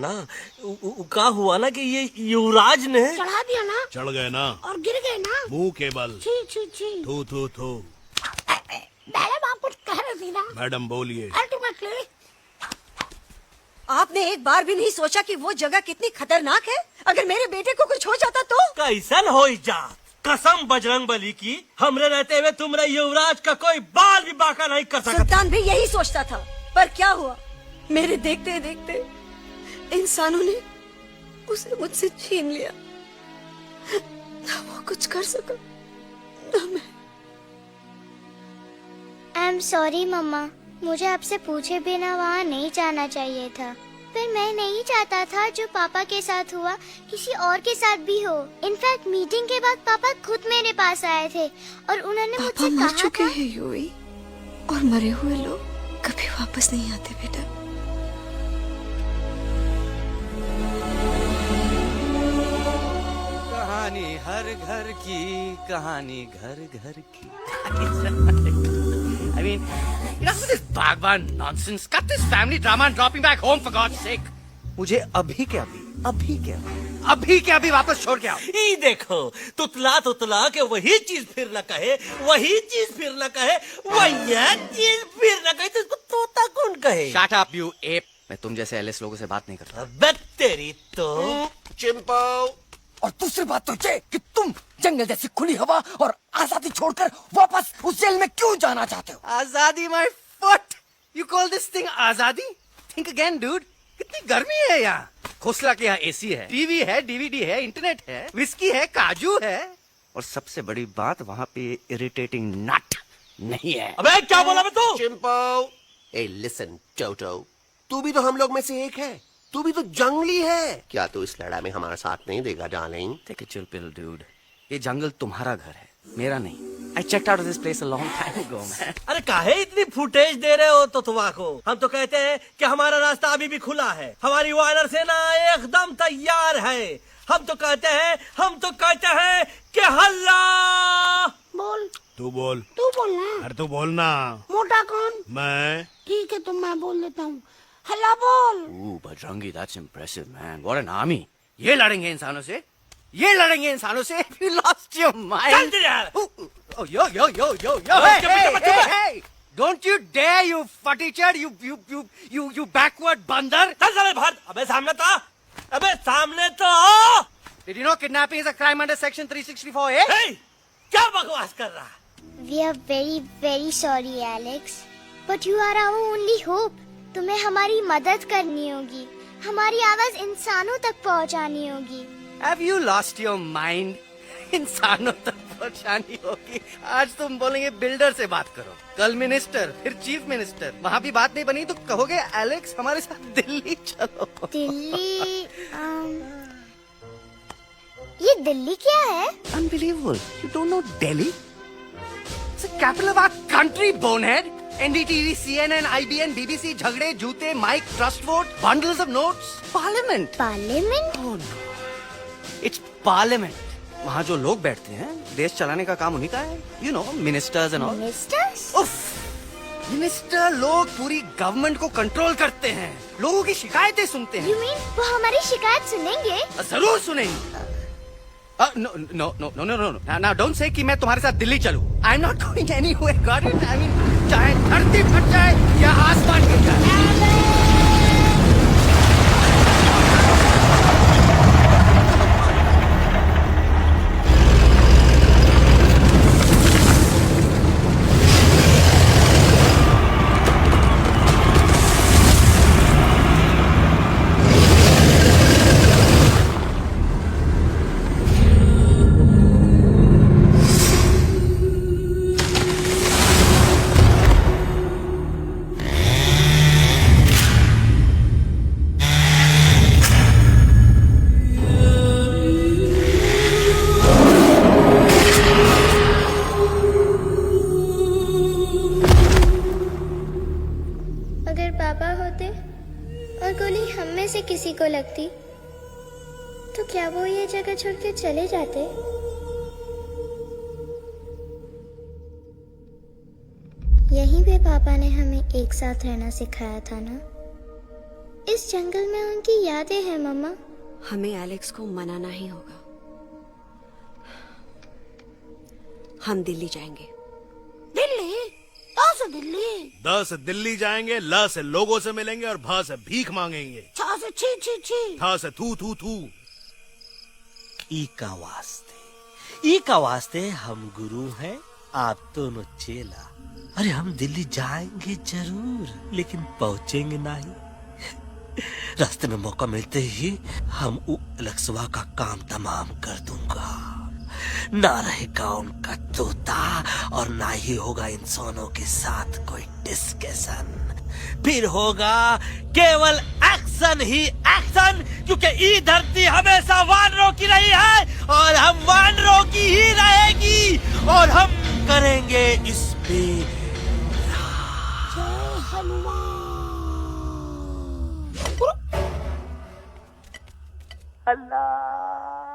ना का हुआ ना कि ये युवराज ने चढ़ा दिया ना, चढ़ गए ना और गिर गए ना। मुंह के बल। छी छी छी। थू थू थू। मैडम आप कुछ कह रही थी ना। मैडम बोलिए। अल्टीमेटली आपने एक बार भी नहीं सोचा कि वो जगह कितनी खतरनाक है? अगर मेरे बेटे को कुछ हो जाता तो? कैसन हो जा, कसम बजरंग बली की, हमरे रहते हुए तुमरे युवराज का कोई बाल भी बाका नहीं कर सकता। सुल्तान भी यही सोचता था, पर क्या हुआ, मेरे देखते देखते इंसानों ने उसे मुझसे छीन लिया। ना वो कुछ कर सका, ना मैं। आई एम सॉरी मम्मा, मुझे आपसे पूछे बिना वहाँ नहीं जाना चाहिए था। फिर मैं नहीं चाहता था जो पापा के साथ हुआ किसी और के साथ भी हो। इनफैक्ट मीटिंग के बाद पापा खुद मेरे पास आए थे और उन्होंने मुझसे मर कहा चुके था हैं यूवी, और मरे हुए लोग कभी वापस नहीं आते बेटा। कहानी हर घर की, कहानी घर घर की। I mean, enough of this Bhagwan nonsense. Cut this family drama and drop him back home for God's sake. मुझे अभी के अभी वापस छोड़ के आओ। ई देखो, तुतला तुतला के वही चीज फिर न कहे, वही चीज फिर न कहे, वही चीज फिर न कहे, तो इसको तोता कौन कहे? Shut up, you ape. मैं तुम जैसे एलिस लोगों से बात नहीं करता। अबे तेरी तो चिंपो। और दूसरी बात तो ये कि तुम जंगल जैसी खुली हवा और आजादी छोड़कर वापस उस जेल में क्यों जाना चाहते हो? आजादी my foot. You call this thing आजादी? Think again, dude. कितनी गर्मी है यहाँ। खोसला के यहाँ एसी है, टीवी है, डीवीडी है, इंटरनेट है, विस्की है, काजू है, और सबसे बड़ी बात वहाँ पे इरिटेटिंग नट नहीं है। अबे क्या बोला बे तू? चिंपो, ए लिसन टोटो, तू भी तो हम लोग में से एक है। तू भी तो जंगली है। क्या तू इस लड़ाई में हमारा साथ नहीं देगा darling? Take a chill pill, dude. ये जंगल तुम्हारा घर है, मेरा नहीं। I checked out of this place a long time ago, man. अरे काहे इतनी फुटेज दे रहे हो तो को? हम तो कहते हैं कि हमारा रास्ता अभी भी खुला है, हमारी वानर सेना एकदम तैयार है। हम तो कहते हैं कि हल्ला बोल। तू बोल। तू बोलना। अरे तू बोलना। मोटा कौन? मैं। ठीक है, तो मैं बोल देता हूँ। हल्ला बोल। Ooh, Bajrangi, that's impressive, man. What an army. ये लड़ेंगे इंसानों से? ये लड़ेंगे इंसानों से? You lost your mind. चल दे यार। Oh, yo. Hey. Don't you dare, you futichard, you backward बंदर. चल साले बाहर। अबे सामने तो आओ। Did you know kidnapping is a crime under section 364A? हे, क्या बकवास कर रहा है? We are very very sorry, Alex. But you are our only hope. तुम्हें हमारी मदद करनी होगी, हमारी आवाज इंसानों तक पहुंचानी होगी। Have you lost your mind? इंसानों तक पहुंचानी होगी। आज तुम बोलेंगे बिल्डर से बात करो, कल मिनिस्टर, फिर चीफ मिनिस्टर। वहाँ भी बात नहीं बनी तो कहोगे एलेक्स हमारे साथ दिल्ली चलो। दिल्ली ये दिल्ली क्या है? Unbelievable. You don't know Delhi? It's the capital of our country, bonehead. NDTV, CNN, IBN, BBC, झगड़े, जूते, mic, trust vote, bundles of notes, parliament. Parliament? Oh no. It's parliament. वहाँ जो लोग बैठते हैं, देश चलाने का काम उन्हीं का है। You know, ministers and all. Ministers? उफ, मिनिस्टर लोग पूरी गवर्नमेंट को कंट्रोल करते हैं, लोगों की शिकायतें सुनते हैं। You mean वो हमारी शिकायत सुनेंगे? जरूर सुनेंगे। No. Now don't say कि मैं तुम्हारे साथ दिल्ली चलूं. I'm not going anywhere. Got it? I mean, चाहे धरती फट जाए या आसमान गिर जाए। से किसी को लगती तो क्या वो ये जगह छोड़ के चले जाते? यहीं पे पापा ने हमें एक साथ रहना सिखाया था ना, इस जंगल में उनकी यादें हैं मम्मा। हमें एलेक्स को मनाना ही होगा। हम दिल्ली जाएंगे। दिल्ली? कहाँ से दिल्ली? द से दिल्ली जाएंगे, ल से लोगों से मिलेंगे और भ से भीख मांगेंगे, छा से छी छी छी। थ से थू थू थू। ई का वास्ते हम गुरु हैं, आप दोनों चेला। अरे हम दिल्ली जाएंगे जरूर, लेकिन पहुंचेंगे नहीं। रास्ते में मौका मिलते ही हम अलक्सवा का काम तमाम कर दूंगा। ना रहेगा उनका तोता और ना ही होगा इंसानों के साथ कोई डिस्कशन। फिर होगा केवल एक्शन ही एक्शन, क्योंकि ये धरती हमेशा वानरों की रही है और हम वानरों की ही रहेगी, और हम करेंगे इस पे जय हनुमान। अल्लाह।